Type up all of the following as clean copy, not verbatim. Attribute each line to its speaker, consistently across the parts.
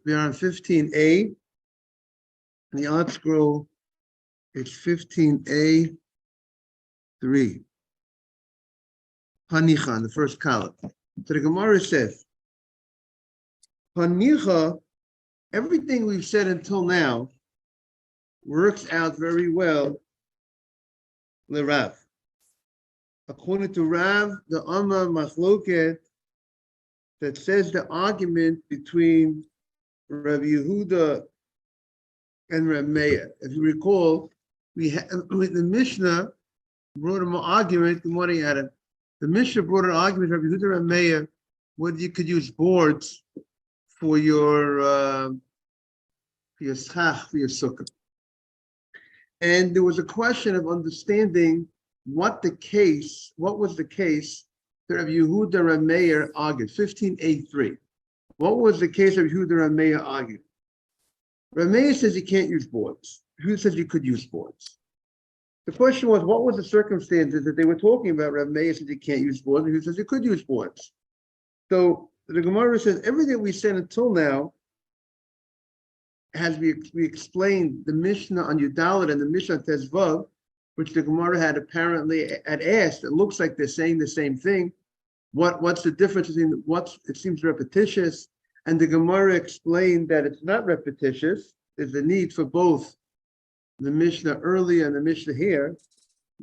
Speaker 1: We're on 15a. And the art scroll is 15a 3. Hanicha, in the first column. So the Gemara says, Hanicha, everything we've said until now works out very well le Rav. According to Rav, the Amma Machloket that says the argument between Rav Yehuda and Rav Meir. If you recall, we had the Mishnah brought an argument. Good morning, Adam. The Mishnah brought an argument Rav Yehuda and Rav Meir whether you could use boards for your schach, for your sukkah. And there was a question of understanding what was the case that Rav Yehuda and Rav Meir argued. 15a3. What was the case Rav Yehuda and Rav Meir argued? Rav Meir says you can't use boards. Yehuda says you could use boards. The question was, what was the circumstances that they were talking about? Rav Meir says you can't use boards, and Yehuda says you could use boards. So the Gemara says everything we said until now we explained the Mishnah on Yudalit and the Mishnah on Tezvav, which the Gemara had apparently asked. It looks like they're saying the same thing. What's the difference between it seems repetitious, and the Gemara explained that it's not repetitious. There's a need for both the Mishnah earlier and the Mishnah here.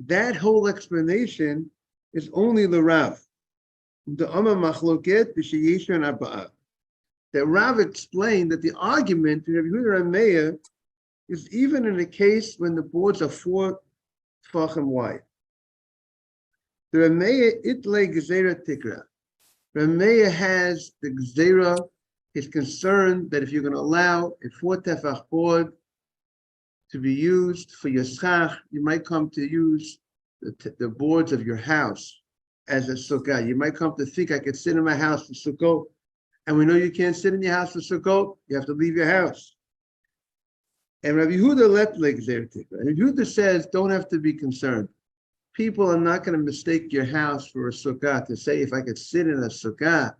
Speaker 1: That whole explanation is only the Rav. The Amma Machloket b'sheyesha and Arba'ah. That Rav explained that the argument in Rav Yehuda and Meir is even in a case when the boards are 4 tefachim wide. The Rav Meir itle gezerah tikra. Rav Meir has the gezerah. Is concerned that if you're going to allow a 4 tefach board to be used for your schach, you might come to use the boards of your house as a sukkah. You might come to think I could sit in my house for sukkot. And we know you can't sit in your house for sukkot. You have to leave your house. And Rabbi Yehuda let gezerah tikra. Rabbi Yehuda says don't have to be concerned. People are not going to mistake your house for a sukkah to say if I could sit in a sukkah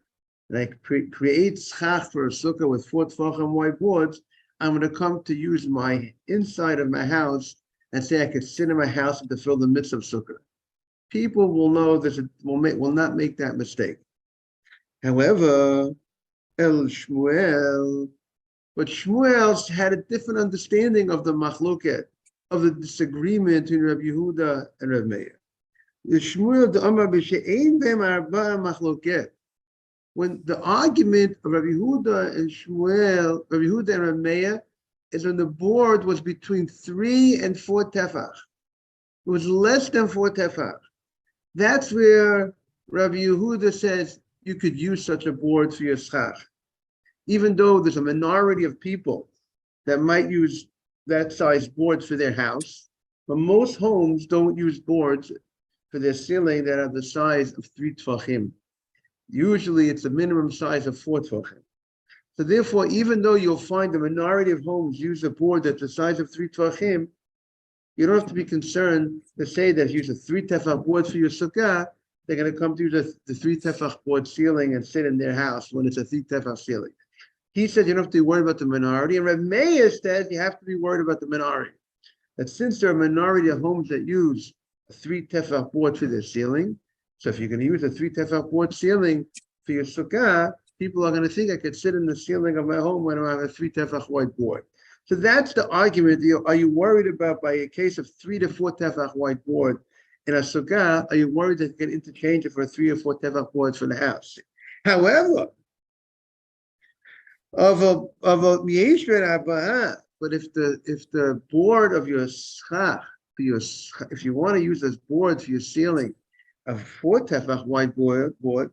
Speaker 1: and I create schach for a sukkah with 4 tefachim wide boards, I'm going to come to use my inside of my house and say I could sit in my house and fulfill the mitzvah of sukkah. People will know that will not make that mistake. However, but Shmuel had a different understanding of the machloket, of the disagreement between Rabbi Yehuda and Rabbi Meir. The Shmuel the Amar b'she'ein behem arba'a machloket. When the argument of Rabbi Yehuda and Shmuel, Rabbi Yehuda and Rabbi Meir, is when the board was between 3 and 4 tefach. It was less than 4 tefach. That's where Rabbi Yehuda says you could use such a board for your schach. Even though there's a minority of people that might use that size boards for their house, but most homes don't use boards for their ceiling that are the size of 3 tefachim. Usually it's a minimum size of 4 tefachim. So therefore, even though you'll find the minority of homes use a board that's the size of 3 tefachim, you don't have to be concerned to say that if you use a 3 tefach board for your sukkah, they're going to come to use the 3 tefach board ceiling and sit in their house when it's a 3 tefach ceiling. He said you don't have to be worried about the minority, and Reb Meir says you have to be worried about the minority. That since there are a minority of homes that use a 3 tefach board for their ceiling, so if you're going to use a 3 tefach board ceiling for your sukkah, people are going to think I could sit in the ceiling of my home when I have a 3 tefach wide board. So that's the argument. Are you worried about, by a case of 3 to 4 tefach wide board in a sukkah, are you worried that you can interchange it for 3 or 4 tefach boards for the house? However, but if the board of your schach, if you want to use this board for your ceiling, a 4 tefach wide board,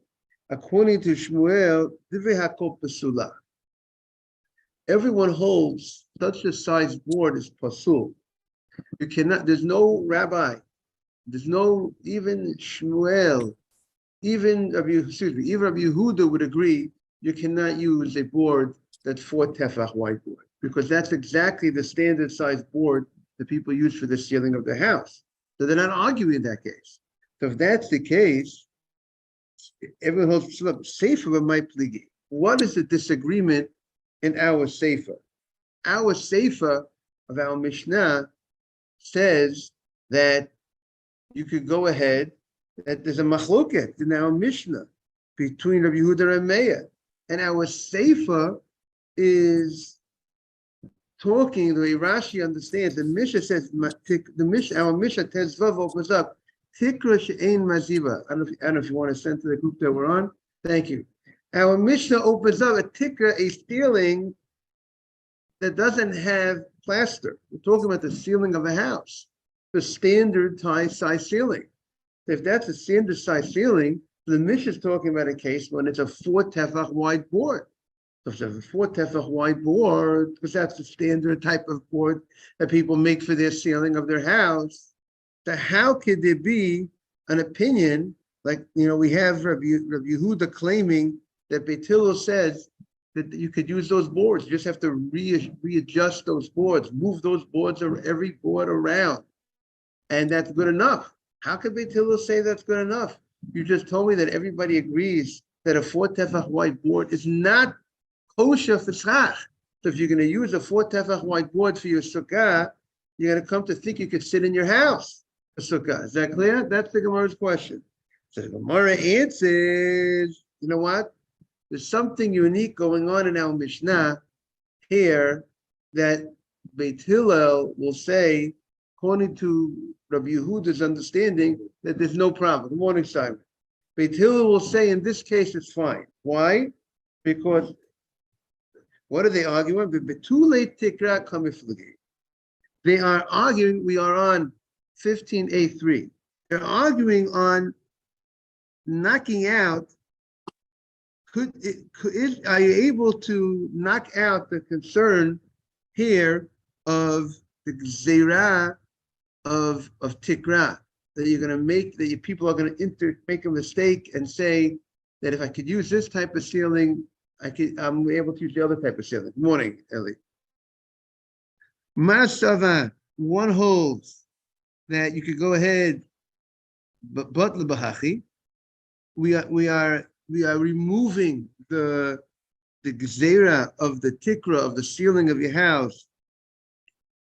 Speaker 1: according to Shmuel, divrei hakol pasula. Everyone holds such a size board is pasul. You cannot. There's no rabbi. There's no even Shmuel. Even Rabbi Yehuda would agree you cannot use a board that's 4 tefach wide board, because that's exactly the standard size board that people use for the ceiling of their house. So they're not arguing in that case. So if that's the case, everyone holds safer than my pligi. what is the disagreement in our Sefer? Our Sefer of our Mishnah says that you could go ahead, that there's a machloket in our Mishnah between Rabbi Yehuda and Meir. And our Sefer is talking the way Rashi understands. The Mishnah says, our Mishnah Tezvav opens up, Tikra she'ein maziva. I don't know if you want to send to the group that we're on. Thank you. Our Mishnah opens up a tikra, a ceiling that doesn't have plaster. We're talking about the ceiling of a house, the standard size ceiling. If that's a standard size ceiling, the Mishnah is talking about a case when it's a 4 tefach wide board. So if it's a 4 tefach wide board, because that's the standard type of board that people make for their ceiling of their house. So how could there be an opinion like, we have Rabbi Yehuda claiming that Beit Hillel says that you could use those boards. You just have to readjust those boards, move those boards or every board around, and that's good enough. How could Beit Hillel say that's good enough? You just told me that everybody agrees that a 4 tefach wide board is not kosher for schach. So if you're going to use a 4 tefach wide board for your sukkah, you're going to come to think you could sit in your house for sukkah. Is that clear? That's the Gemara's question. So the Gemara answers, you know what? There's something unique going on in our Mishnah here that Beit Hillel will say, according to Rabbi Yehuda's understanding, that there's no problem. Good morning, Simon. Beit Hillel will say in this case it's fine. Why? Because what are they arguing? They are arguing, we are on 15a3. They're arguing on knocking out, are you able to knock out the concern here of the gzeira of tikra, that you're going to make, that people are going to make a mistake and say that if I could use this type of ceiling, I'm able to use the other type of ceiling. Good morning, Eli. Masava, one holds that you could go ahead, but l'bahachi, we are removing the gzeira of the tikra of the ceiling of your house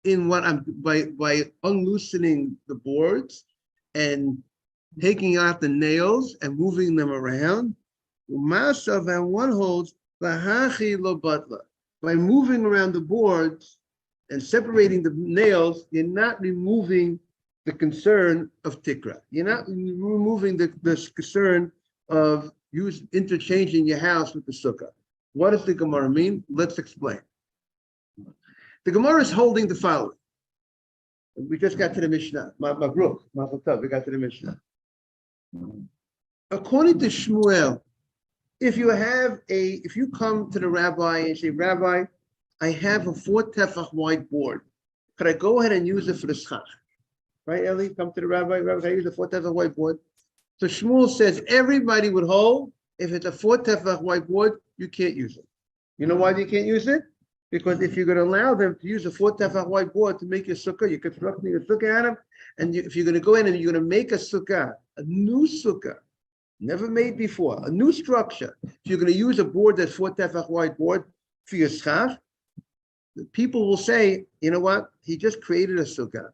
Speaker 1: in what I'm by unloosening the boards and taking out the nails and moving them around. Masav, and one holds lahachi lo batla. By moving around the boards and separating the nails, you're not removing the concern of tikra. You're not removing the concern of interchanging your house with the sukkah. What does the Gemara mean? Let's explain. The Gemara is holding the following. We just got to the Mishnah. Mabruk, we got to the Mishnah. According to Shmuel, if you come to the rabbi and say, Rabbi, I have a 4 tefach wide board. Could I go ahead and use it for the schach? Right, Eli? Come to the rabbi, can I use a 4 tefach wide board? So Shmuel says everybody would hold, if it's a 4 tefach wide board, you can't use it. You know why you can't use it? Because if you're going to allow them to use a 4 tefach wide board to make your sukkah, you're constructing a sukkah out of, and if you're going to go in and you're going to make a sukkah, a new sukkah, never made before, a new structure. If you're going to use a board that's 4 tefach wide board for your schach, people will say, you know what? He just created a sukkah.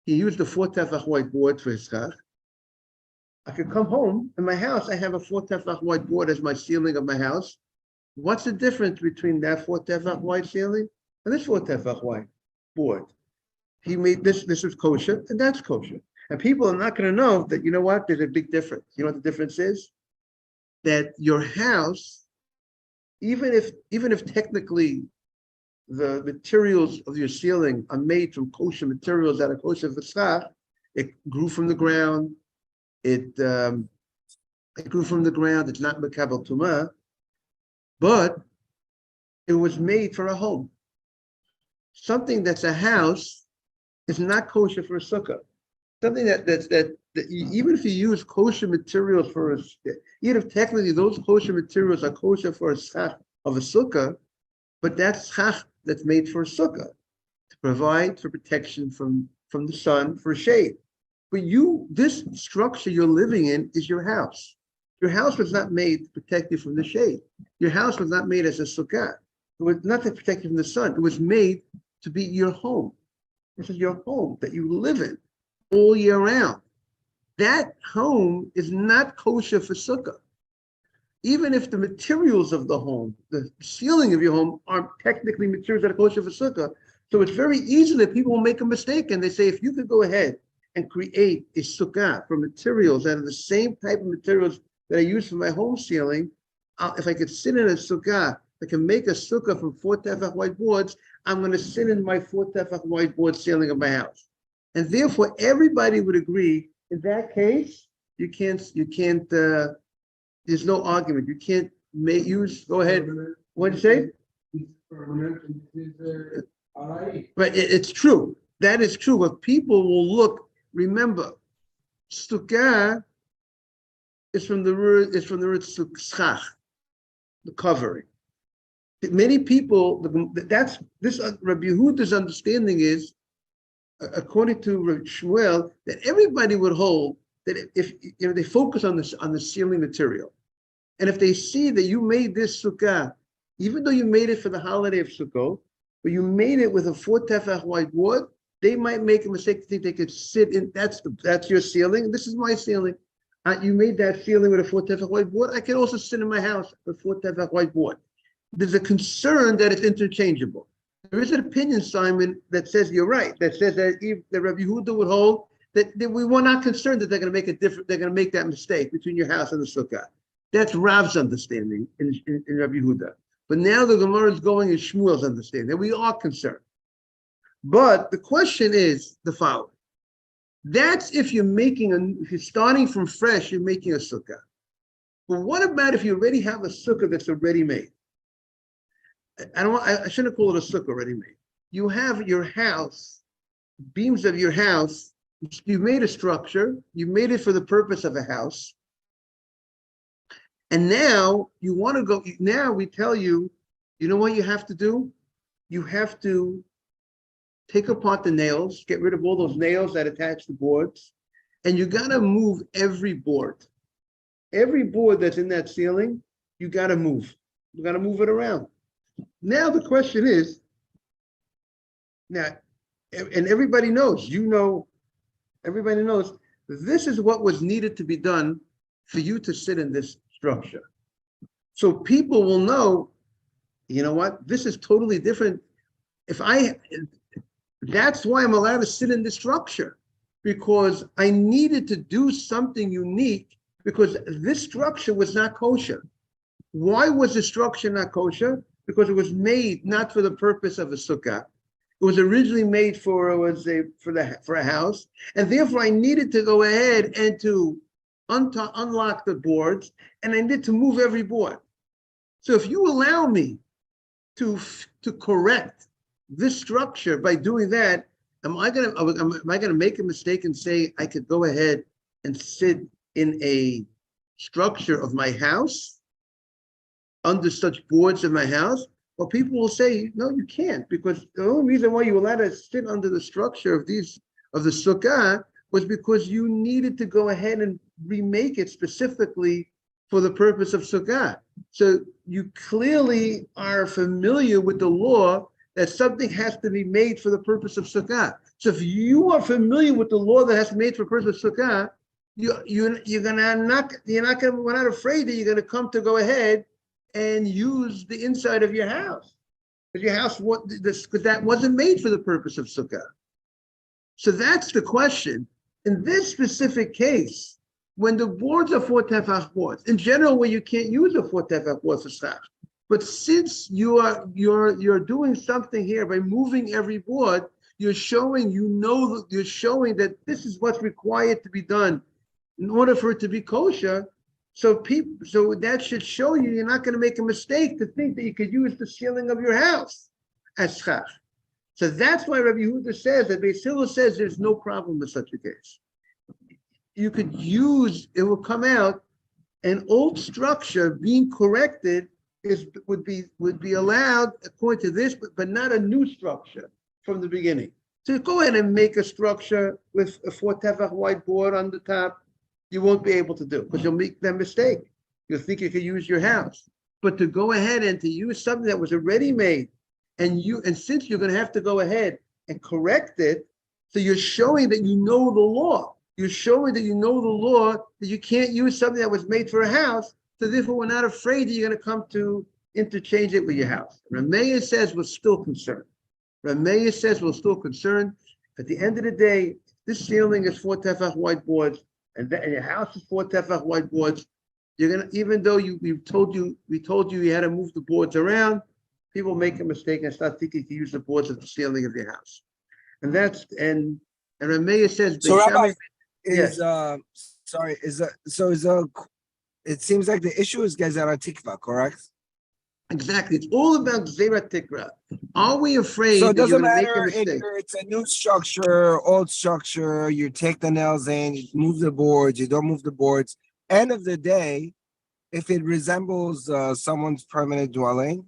Speaker 1: He used the 4 tefach wide board for his schach. I could come home in my house. I have a 4 tefach wide board as my ceiling of my house. What's the difference between that 4 tefach wide ceiling and this 4 tefach wide board? He made this is kosher, and that's kosher. And people are not going to know that, you know what, there's a big difference. You know what the difference is? That your house, even if technically the materials of your ceiling are made from kosher materials that are kosher for schach, it grew from the ground, it grew from the ground, it's not mekabel tumah, but it was made for a home. Something that's a house is not kosher for a sukkah. Something that even if you use kosher materials even if technically those kosher materials are kosher for a schach of a sukkah, but that's schach that's made for a sukkah to provide for protection from the sun, for shade. But this structure you're living in is your house. Your house was not made to protect you from the shade. Your house was not made as a sukkah. It was not to protect you from the sun. It was made to be your home. This is your home that you live in all year round. That home is not kosher for sukkah. Even if the materials of the home, the ceiling of your home, aren't technically materials that are kosher for sukkah. So it's very easy that people will make a mistake and they say, if you could go ahead and create a sukkah from materials that are the same type of materials that I use for my home ceiling, if I could sit in a sukkah, I can make a sukkah from 4 tefach white boards, I'm going to sit in my 4 tefach white board ceiling of my house. And therefore, everybody would agree, in that case, you can't, there's no argument. You can't go ahead. What did you say? But it's true. That is true. But people will look, remember, Sukkah is from the word Succah, the covering. Many people, that's this Rabbi Yehuda's understanding is, according to Rabbi Shmuel, that everybody would hold that if they focus on the ceiling material, and if they see that you made this sukkah, even though you made it for the holiday of Sukkot, but you made it with a 4 tefach white board, they might make a mistake to think they could sit in. That's your ceiling. This is my ceiling. You made that ceiling with a 4 tefach white board. I can also sit in my house with 4 tefach white board. There's a concern that it's interchangeable. There is an opinion, Simon, that says you're right. That says that the Rabbi Yehuda would hold that we were not concerned that they're going to make they're going to make that mistake between your house and the sukkah. That's Rav's understanding in Rabbi Yehuda. But now the Gemara is going in Shmuel's understanding, and we are concerned. But the question is the following. That's if you're starting from fresh, you're making a sukkah. But what about if you already have a sukkah that's already made? I shouldn't call it a sukkah already made. You have your house, beams of your house, you made a structure, you made it for the purpose of a house. And now you want to go, now we tell you, you know what you have to do? You have to take apart the nails, get rid of all those nails that attach the boards, and you got to move every board. Every board that's in that ceiling, you got to move. You got to move it around. Now the question is, now, and everybody knows, everybody knows, this is what was needed to be done for you to sit in this structure. So people will know, you know what, this is totally different. That's why I'm allowed to sit in this structure, because I needed to do something unique, because this structure was not kosher. Why was the structure not kosher? Because it was made not for the purpose of a sukkah. It was originally made for a house, and therefore I needed to go ahead and to unlock the boards, and I need to move every board. So if you allow me to correct this structure by doing that, am I gonna make a mistake and say I could go ahead and sit in a structure of my house under such boards in my house? Well, people will say, no, you can't, because the only reason why you allowed to sit under the structure of the sukkah was because you needed to go ahead and remake it specifically for the purpose of sukkah. So you clearly are familiar with the law that something has to be made for the purpose of sukkah. So if you are familiar with the law that has to be made for the purpose of sukkah, we're not afraid that you're gonna come to go ahead and use the inside of your house, because your house, because that wasn't made for the purpose of sukkah. So that's the question. In this specific case, when the boards are 4 tefach boards, in general, where you can't use a 4 tefach board for schach, but since you're doing something here by moving every board, you're showing that this is what's required to be done in order for it to be kosher. So that should show you're not going to make a mistake to think that you could use the ceiling of your house as schach. So that's why Rabbi Yehuda says that Beis Hillel says there's no problem with such a case. You could use, it will come out, an old structure being corrected would be allowed according to this, but not a new structure from the beginning. So go ahead and make a structure with a 4 tefach white board on the top, you won't be able to do because you'll make that mistake. You'll think you could use your house. But to go ahead and to use something that was already made, and since you're going to have to go ahead and correct it, so you're showing that you know the law. You're showing that you know the law, that you can't use something that was made for a house. So therefore, we're not afraid that you're going to come to interchange it with your house. Rameya says we're still concerned. Rameya says we're still concerned. At the end of the day, this ceiling is 4 tefach white boards, and your house is 4 tefach white boards. You're gonna, even though we told you you had to move the boards around, people make a mistake and start thinking to use the boards of the ceiling of your house. And Rameya says,
Speaker 2: So Rabbi,
Speaker 1: yes.
Speaker 2: It seems like the issue is Gezerah Tikva, correct?
Speaker 1: Exactly. It's all about Gezerah Tikva. Are we afraid
Speaker 2: so it
Speaker 1: that you're
Speaker 2: doesn't
Speaker 1: going to make a
Speaker 2: matter if
Speaker 1: mistake?
Speaker 2: it's a new structure, old structure, you take the nails in, you move the boards, you don't move the boards. End of the day, if it resembles someone's permanent dwelling,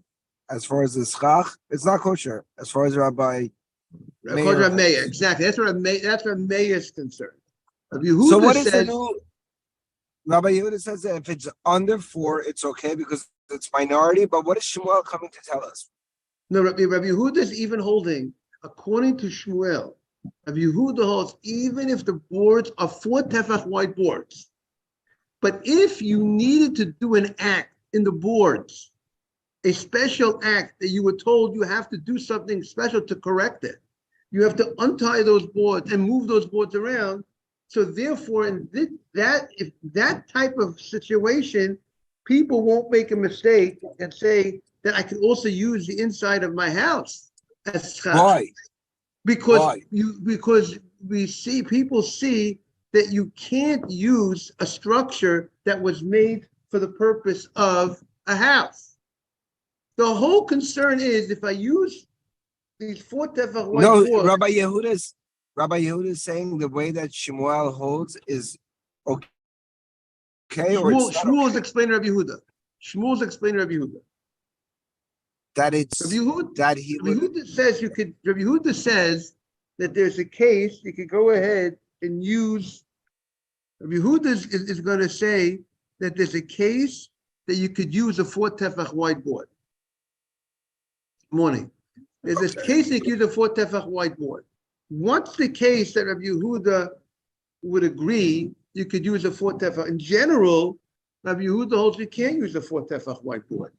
Speaker 2: as far as the schach, it's not kosher. As far as Rabbi
Speaker 1: According to Rameya, exactly. That's where Rameya is concerned. So
Speaker 2: what is the new? Rabbi Yehuda says that if it's under 4, it's okay because it's minority. But what is Shmuel coming to tell us?
Speaker 1: No, Rabbi Yehuda is even holding, according to Shmuel, Rabbi Yehuda holds even if the boards are 4 tefach white boards, but if you needed to do an act in the boards, a special act that you were told you have to do something special to correct it, you have to untie those boards and move those boards around. So therefore, if that type of situation, people won't make a mistake and say that I can also use the inside of my house as schach.
Speaker 2: Why?
Speaker 1: Because people see that you can't use a structure that was made for the purpose of a house. The whole concern is if I use these 4 tefach white boards.
Speaker 2: No, Rabbi Yehuda is saying the way that Shmuel holds is okay.
Speaker 1: Shmuel's explaining Rabbi Yehuda. Shmuel's explaining Rabbi Yehuda.
Speaker 2: That it's
Speaker 1: Rabbi Yehuda says that there's a case you could go ahead and use. Rabbi Yehuda is going to say that there's a case that you could use a 4 tefach whiteboard. Morning. There's this case that you could use a 4 tefach whiteboard. What's the case that Rabbi Yehuda would agree you could use a 4 tefach? In general, Rabbi Yehuda holds you can't use a 4 tefach whiteboard.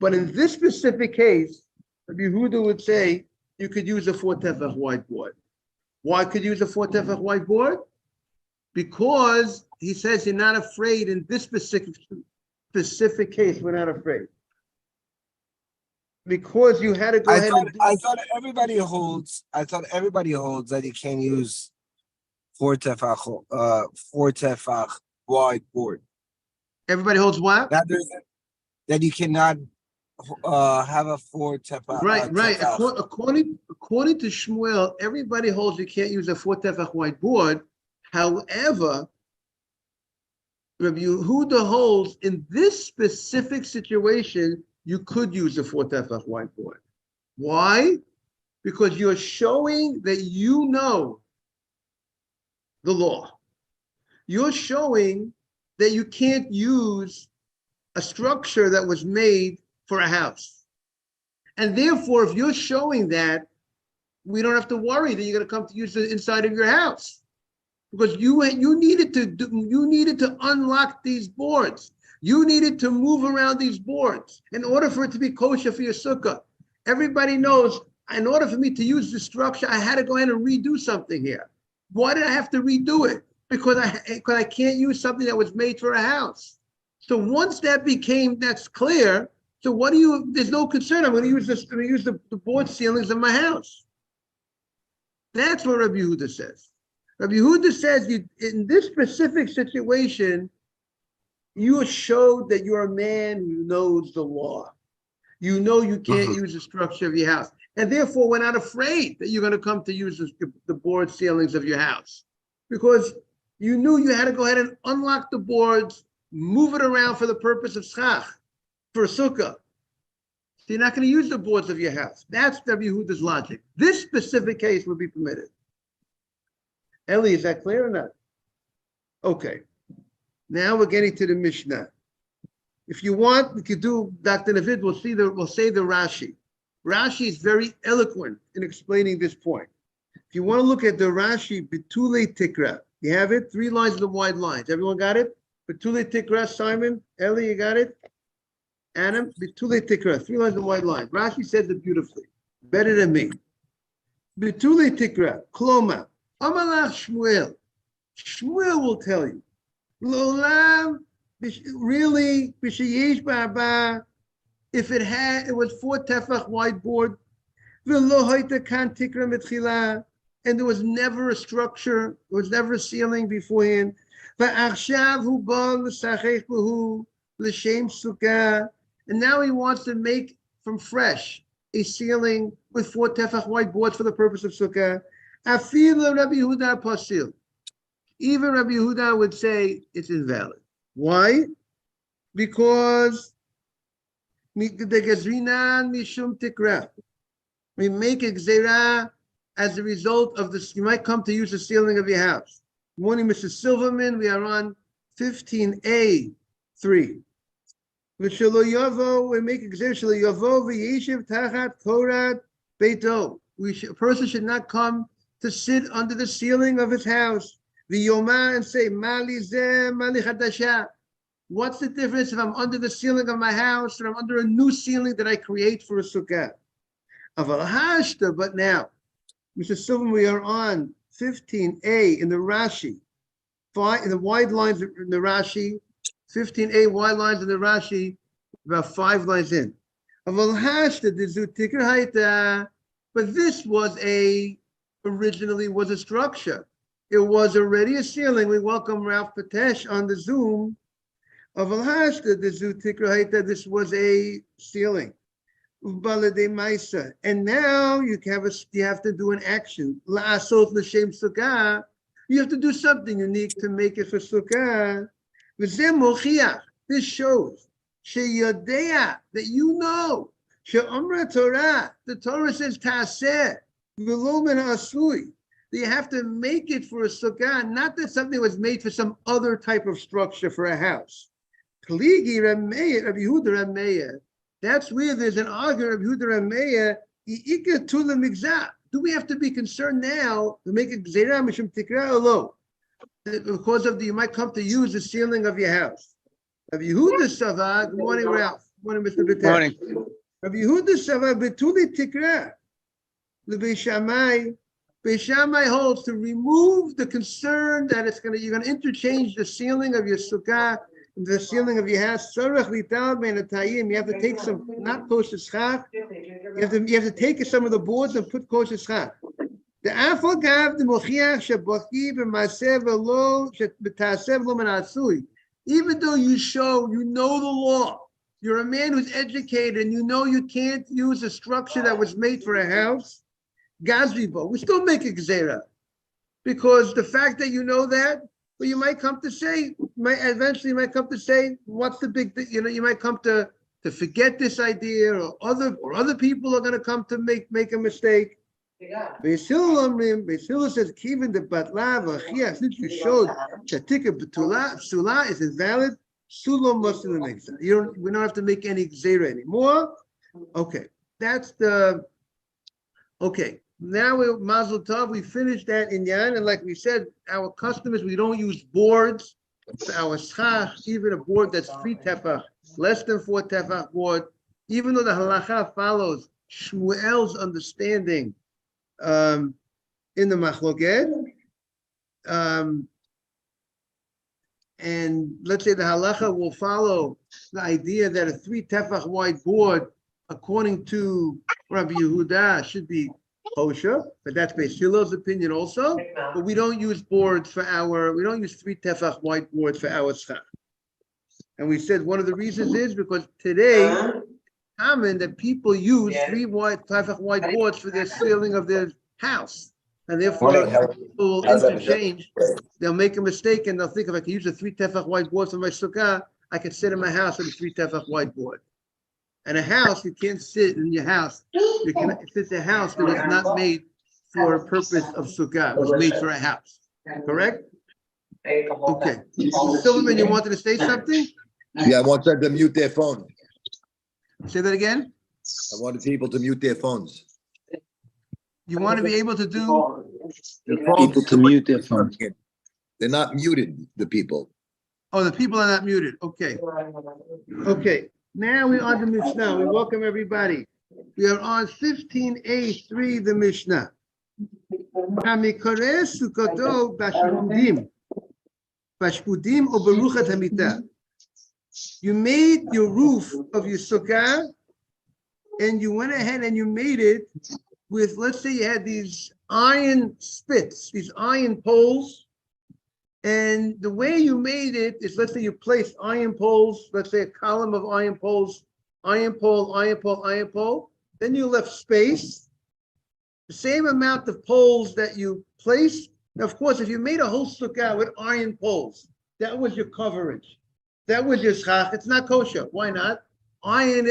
Speaker 1: But in this specific case, Rabbi Yehuda would say you could use a 4 tefach whiteboard. Why could you use a 4 tefach whiteboard? Because he says you're not afraid in this specific case, we're not afraid. Because you had to go ahead and
Speaker 2: I thought everybody holds that you can't use 4 tefach whiteboard.
Speaker 1: Everybody holds what?
Speaker 2: That you cannot have a 4 tefach.
Speaker 1: Right. According to Shmuel, everybody holds you can't use a 4 tefach whiteboard. However, Rabbi Yehuda holds in this specific situation, you could use a 4 tefach whiteboard. Why? Because you're showing that you know the law. You're showing that you can't use a structure that was made for a house. And therefore, if you're showing that, we don't have to worry that you're going to come to use the inside of your house. Because you needed to unlock these boards. You needed to move around these boards in order for it to be kosher for your sukkah. Everybody knows, in order for me to use the structure, I had to go ahead and redo something here. Why did I have to redo it? Because I can't use something that was made for a house. So once that's clear, so there's no concern. I'm going to use the board ceilings of my house. That's what Rabbi Yehuda says. Rabbi Yehuda says in this specific situation, you showed that you're a man who knows the law. You know you can't use the structure of your house. And therefore, we're not afraid that you're going to come to use the board ceilings of your house. Because you knew you had to go ahead and unlock the boards, move it around for the purpose of schach, for a sukkah. So you're not going to use the boards of your house. That's Rabbi Yehuda's logic. This specific case would be permitted. Eli, is that clear or not? Okay. Now we're getting to the Mishnah. If you want, we could do Dr. Navid. We'll say the Rashi. Rashi is very eloquent in explaining this point. If you want to look at the Rashi, Bitule Tikra, you have it? 3 lines of the wide lines. Everyone got it? Bitule Tikra, Simon, Ellie, you got it? Adam, Bitule Tikra, 3 lines of wide lines. Rashi says it beautifully, better than me. Bitule Tikra, Kloma, Amalach Shmuel. Shmuel will tell you. Lolam, really, Bishayesh Baba, if it was 4 tefach whiteboard, and there was never a structure, there was never a ceiling beforehand. And now he wants to make from fresh a ceiling with 4 tefach whiteboards for the purpose of Sukkah. Even Rabbi Yehuda would say it's invalid. Why? Because we make a gzeira as a result of this. You might come to use the ceiling of your house. Good morning, Mrs. Silverman. We are on 15A3. We make a gzeira. A person should not come to sit under the ceiling of his house. V'yomar and say, Mali zeh, Mali chadasha. What's the difference if I'm under the ceiling of my house or I'm under a new ceiling that I create for a sukkah? Aval hashta, but now, Mr. Silverman, we are on 15a in the Rashi, in the wide lines in the Rashi, 15a wide lines in the Rashi, about 5 lines in. Aval hashta dizu tikr haita, but this originally was a structure. It was already a ceiling. We welcome Ralph Patesh on the Zoom. Of Al-Hashta, this was a ceiling. And now you have to do an action. La'asot l'shem sukkah. You have to do something unique to make it for sukkah. This shows sheyodea, that you know she'omra Torah. The Torah says ta'aseh v'lo min asui. You have to make it for a sukkah, not that something was made for some other type of structure for a house. Kligi Rameya, Rabbi Yehuda Rameya. That's where there's an argument of Yehuda Rameya. Do we have to be concerned now to make a gzeira mishum tikra alo? Because you might come to use the ceiling of your house. Rabbi Yehuda Sava, good morning, Ralph. Good morning, Mr. Betel.
Speaker 3: Morning.
Speaker 1: Rabbi Yehuda Sava betuli tikra. Levi Shammai. Beishamai holds to remove the concern that you're going to interchange the ceiling of your sukkah and the ceiling of your house. You have to take some, not kosher schach. You have to take some of the boards and put kosher schach. The afagav the mochiach shabaki b'masev lo b'tasev lo menatzui. Even though you know the law, you're a man who's educated, and you know you can't use a structure that was made for a house. Gazvibo, we still make a gzeira, because the fact that you know that, well, you might come to say, what's the big thing? You might come to forget this idea, or other people are going to come to make a mistake. Beis Hillel says, even the batla, since you showed shatika psula is invalid, sulo muslim makes it. We don't have to make any gzeira anymore. Okay, that's the. Okay, now we're Mazel Tov. We finished that inyan, and like we said, our customers, we don't use boards. For our schach, even a board that's 3 tefach, less than 4 tefach board, even though the halacha follows Shmuel's understanding in the machloket, and let's say the halacha will follow the idea that a 3 tefach wide board, according to Rabbi Yehuda, should be kosher, but that's Beis Hillel's opinion also. But we don't use boards we don't use 3 tefach white boards for our schach. And we said one of the reasons is because today it's common that people use 3 tefach white boards for their ceiling of their house. And therefore people will interchange. They'll make a mistake and they'll think, if I can use a 3 tefach white board for my sukkah, I can sit in my house with a 3 tefach white board. And a house, you can't sit in your house. You cannot sit in a house that was not made for a purpose of sukkah. It was made for a house. Correct? Okay. Mr. Silverman, you wanted to say something?
Speaker 3: Yeah, I want them to mute their phone.
Speaker 1: Say that again?
Speaker 3: I wanted people to mute their phones.
Speaker 1: You want to be able to do?
Speaker 3: Their phones-
Speaker 4: People to mute their phones.
Speaker 3: They're not muted, the people.
Speaker 1: Oh, the people are not muted. Okay. Okay. Now we're on the Mishnah. We welcome everybody. We are on 15a3, the Mishnah. Hamikore Sukkato bashpudim. Bashpudim or Baruchat Hamitah. You made your roof of your sukkah, and you went ahead and you made it with, let's say you had these iron spits, these iron poles, and the way you made it is, let's say you placed iron poles, let's say a column of iron poles, iron pole, iron pole, iron pole, then you left space, the same amount of poles that you placed. Now, of course, if you made a whole sukkah with iron poles, that was your coverage. That was your schach. It's not kosher. Why not? Iron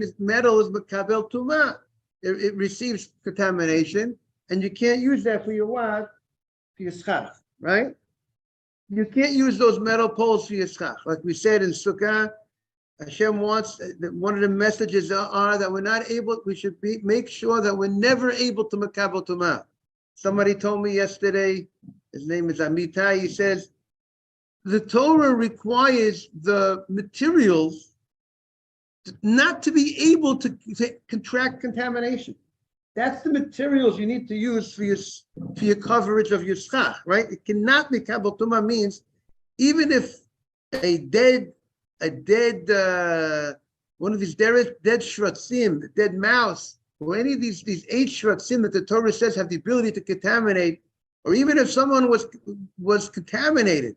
Speaker 1: is metal, is makabel tumah. It receives contamination, and you can't use that for your what? For your schach, right? You can't use those metal poles for your schach. Like we said in Sukkah, Hashem wants, one of the messages are that we're not able, we should make sure that we're never able to makabel tumah. Somebody told me yesterday, his name is Amitai, he says, the Torah requires the materials not to be able to contract contamination. That's the materials you need to use for your coverage of your schach, right? It cannot be kabel tumah, means even if a dead one of these dead shratzim, a dead mouse, or any of these 8 shratzim that the Torah says have the ability to contaminate, or even if someone was contaminated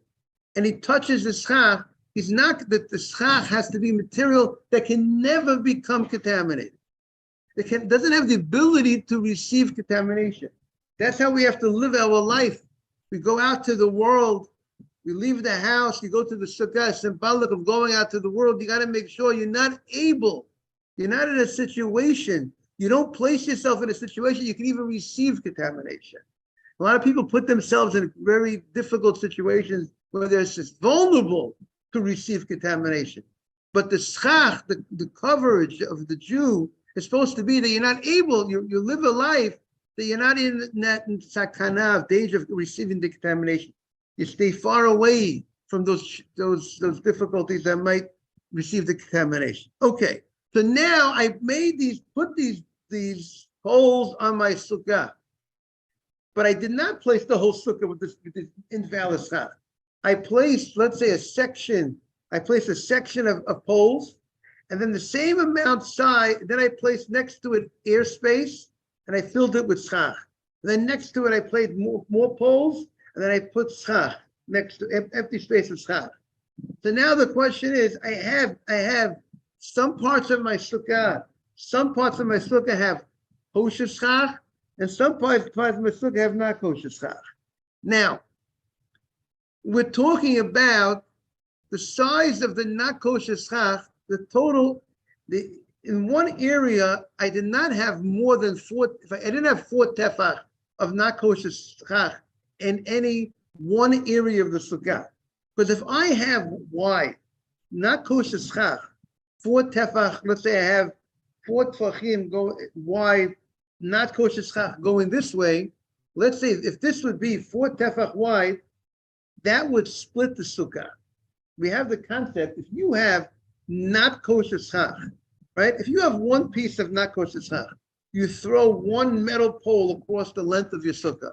Speaker 1: and he touches the schach, he's not, that the schach has to be material that can never become contaminated. It doesn't have the ability to receive contamination. That's how we have to live our life. We go out to the world, we leave the house, you go to the sukkah, symbolic of going out to the world. You got to make sure you're not in a situation, you don't place yourself in a situation you can even receive contamination. A lot of people put themselves in very difficult situations where they're just vulnerable to receive contamination. But the schach, the coverage of the Jew, is supposed to be that you're not able, you live a life that you're not in that sakana of danger of receiving the contamination. You stay far away from those difficulties that might receive the contamination. Okay, so now I made put these holes on my sukkah, but I did not place the whole sukkah with this invalid schach. I placed, let's say, a section of poles, and then the same amount side, then I placed next to it airspace, and I filled it with schach. And then next to it, I placed more poles, and then I put schach next to empty space of schach. So now the question is, I have some parts of my sukkah have kosher schach, and some parts of my sukkah have not kosher schach. Now, we're talking about the size of the not kosher schach, the total, in one area, I did not have more than 4, I didn't have 4 tefach of not kosher schach in any one area of the sukkah. Because if I have wide, not kosher schach, 4 tefach, let's say I have 4 tefachim go wide, not kosher schach going this way, let's say if this would be 4 tefach wide, that would split the sukkah. We have the concept, if you have not kosher schach, right? If you have one piece of not kosher schach, you throw one metal pole across the length of your sukkah,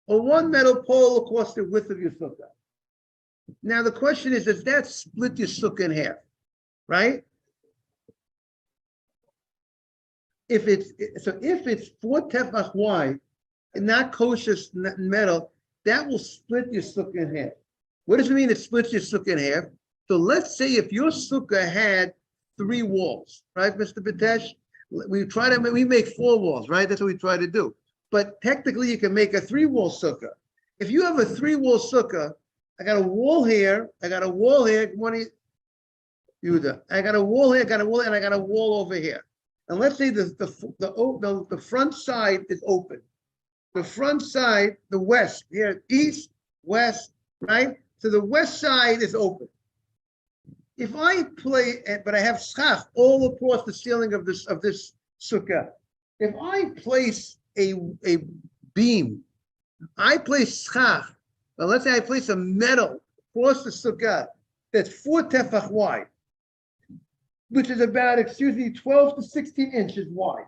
Speaker 1: or one metal pole across the width of your sukkah. Now the question is, does that split your sukkah in half, right? If it's 4 tefach wide and not kosher metal, that will split your sukkah in half. What does it mean it splits your sukkah in half? So let's say if your sukkah had 3 walls, right, Mr. Bitesh? We make 4 walls, right? That's what we try to do. But technically you can make a 3-wall sukkah. If you have a 3-wall sukkah, I got a wall here, I got a wall here, good morning, Yehuda. I got a wall here, and I got a wall over here. And let's say the front side is open. The front side, the west, here, east, west, right? So the west side is open. If I but I have schach all across the ceiling of this sukkah. If I place a beam, I place schach. Well, let's say I place a metal across the sukkah that's 4 tefach wide, which is about, 12 to 16 inches wide.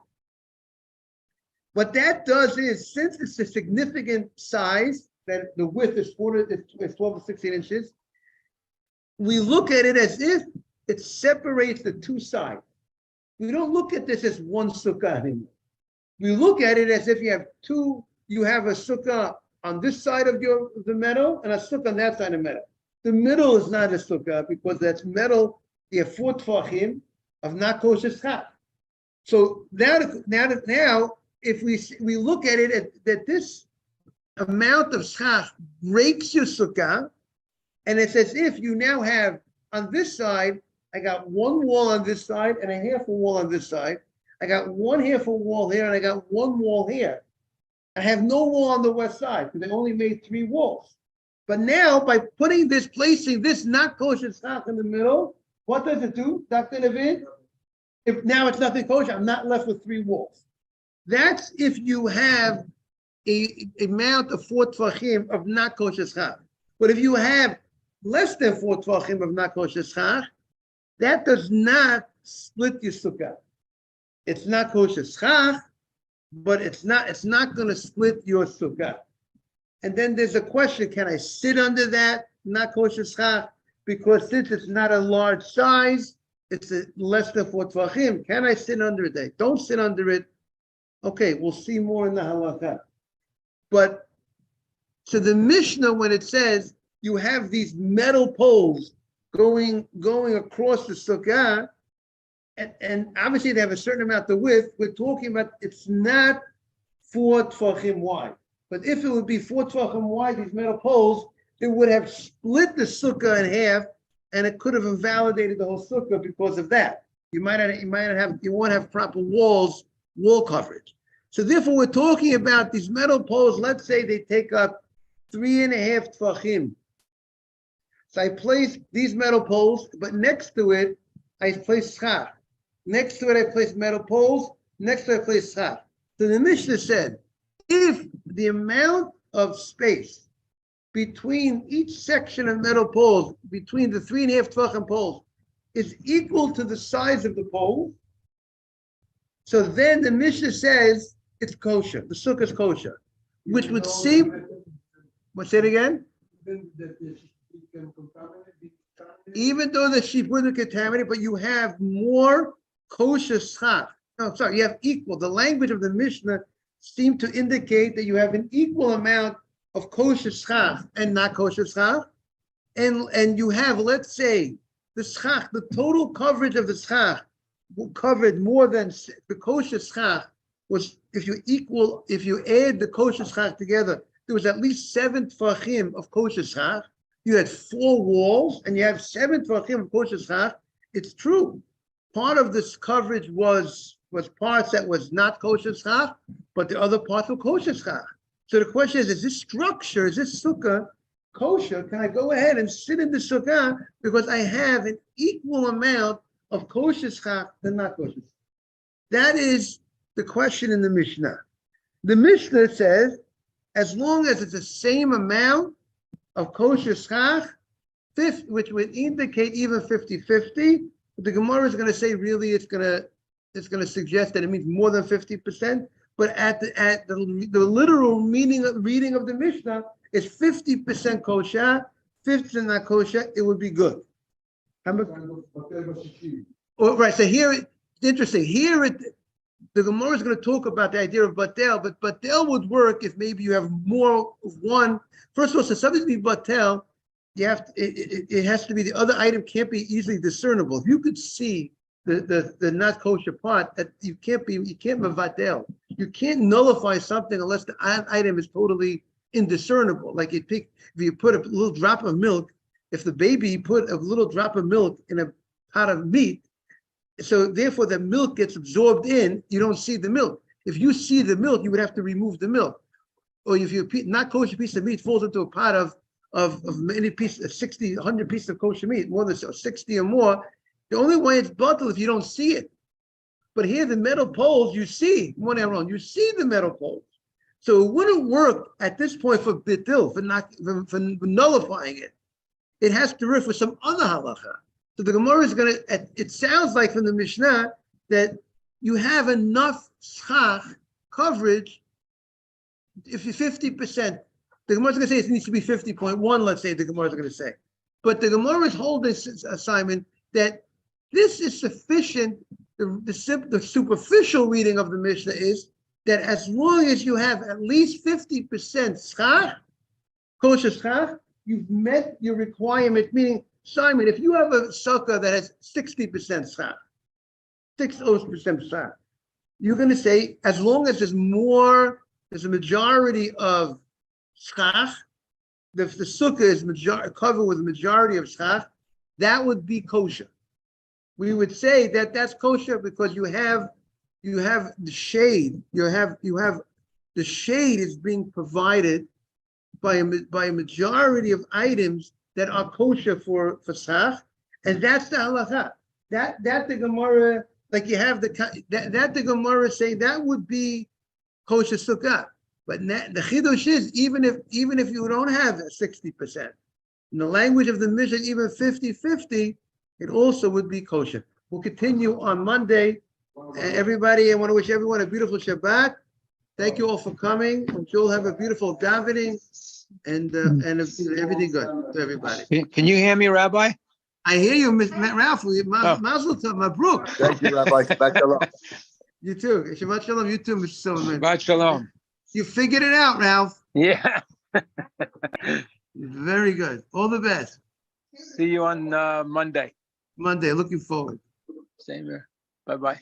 Speaker 1: What that does is, since it's a significant size, that the width is 12 to 16 inches, we look at it as if it separates the two sides. We don't look at this as one sukkah anymore. We look at it as if you have a sukkah on this side of the meadow and a sukkah on that side of the meadow. The middle is not a sukkah because that's metal. You have 4 tvachim of not kosher schach. So now, if we look at it that this amount of schach breaks your sukkah, and it's as if you now have on this side, I got one wall on this side and a half a wall on this side. I got one half a wall here and I got one wall here. I have no wall on the west side because they only made 3 walls. But now by placing this not kosher schach in the middle, what does it do? Dr. Levin? If now it's nothing kosher, I'm not left with 3 walls. That's if you have a amount of 4 tvachim of not kosher schach. But if you have less than 4 tvachim of not kosher schach, that does not split your sukkah. It's not kosher schach, but it's not going to split your sukkah. And then there's a question: can I sit under that not kosher schach? Because since it's not a large size, it's less than 4 tvachim. Can I sit under it? Don't sit under it. Okay, we'll see more in the halakha. But so the Mishnah, when it says you have these metal poles going across the sukkah, and obviously they have a certain amount of width, we're talking about it's not 4 tvachim wide. But if it would be 4 tvachim wide, these metal poles, it would have split the sukkah in half, and it could have invalidated the whole sukkah because of that. You won't have proper wall coverage. So therefore, we're talking about these metal poles. Let's say they take up 3.5 tvachim. So I place these metal poles, but next to it, I place schach. Next to it, I place metal poles. Next to it, I place schach. So the Mishnah said, if the amount of space between each section of metal poles, between the 3.5 tvachim poles, is equal to the size of the pole, so then the Mishnah says it's kosher. The sukkah is kosher, which would seem. What's it again? Even though the sheep wouldn't contaminate, but you have more kosher schach. No, sorry, you have equal. The language of the Mishnah seemed to indicate that you have an equal amount of kosher schach and not kosher schach, and you have, let's say, the schach, the total coverage of the schach covered more than the kosher schach was. If you add the kosher schach together, there was at least 7 tvachim of kosher schach. You had 4 walls, and you have 7 tvachim of kosher schach. It's true. Part of this coverage was parts that was not kosher schach, but the other parts were kosher schach. So the question is this structure, is this sukkah kosher? Can I go ahead and sit in the sukkah because I have an equal amount of kosher schach than not kosher? That is the question in the Mishnah. The Mishnah says, as long as it's the same amount of kosher schach, which would indicate even 50-50, the Gemara is going to say really it's going to suggest that it means more than 50%. But at the literal reading of the Mishnah is 50% kosher, 50% not kosher. It would be good. Right. So here it's interesting. The Gemara is going to talk about the idea of batel, but batel would work if maybe you have more of one. First of all, so something to be batel, you have to, it has to be, the other item can't be easily discernible. If you could see the not kosher part, that you can't mevatel. You can't nullify something unless the item is totally indiscernible. Like if you put a little drop of milk, if the baby put a little drop of milk in a pot of meat, so therefore the milk gets absorbed in, you don't see the milk. If you see the milk, you would have to remove the milk. Or if you not kosher piece of meat falls into a pot of many pieces, 60, 100 pieces of kosher meat, more than 60 or more, the only way it's bottled if you don't see it. But here, the metal poles, you see, you see the metal poles. So it wouldn't work at this point for bitul, for nullifying it. It has to riff with some other halacha. So the Gemara is going to, it sounds like from the Mishnah that you have enough schach coverage if you're 50%. The Gemara is going to say it needs to be 50.1, let's say the Gemara is going to say. But the Gemara is holding assignment that this is sufficient. The superficial reading of the Mishnah is that as long as you have at least 50% schach, kosher schach, you've met your requirement. Meaning, Simon, if you have a sukkah that has 60% schach, 60% schach, you're going to say as long as there's a majority of schach, the sukkah is covered with a majority of schach, that would be kosher. We would say that that's kosher because you have the shade. You have the shade is being provided by a majority of items that are kosher for schach, and that's the halacha. That the Gemara, like you have that the Gemara say that would be kosher sukkah. But the chidush is even if you don't have 60%, in the language of the Mishnah, even 50-50, it also would be kosher. We'll continue on Monday. Everybody, I want to wish everyone a beautiful Shabbat. Thank you all for coming. I'm sure we'll have a beautiful davening and everything good to everybody.
Speaker 4: Can you hear me, Rabbi?
Speaker 1: I hear you, Ralph. Mazel tov, Mabruk.
Speaker 3: Thank you, Rabbi. Shabbat shalom.
Speaker 1: You too. Shabbat shalom. You too, Mr. Silverman.
Speaker 4: Shabbat shalom.
Speaker 1: You figured it out, Ralph.
Speaker 4: Yeah.
Speaker 1: Very good. All the best.
Speaker 4: See you on Monday.
Speaker 1: Monday. Looking forward.
Speaker 4: Same here. Bye-bye.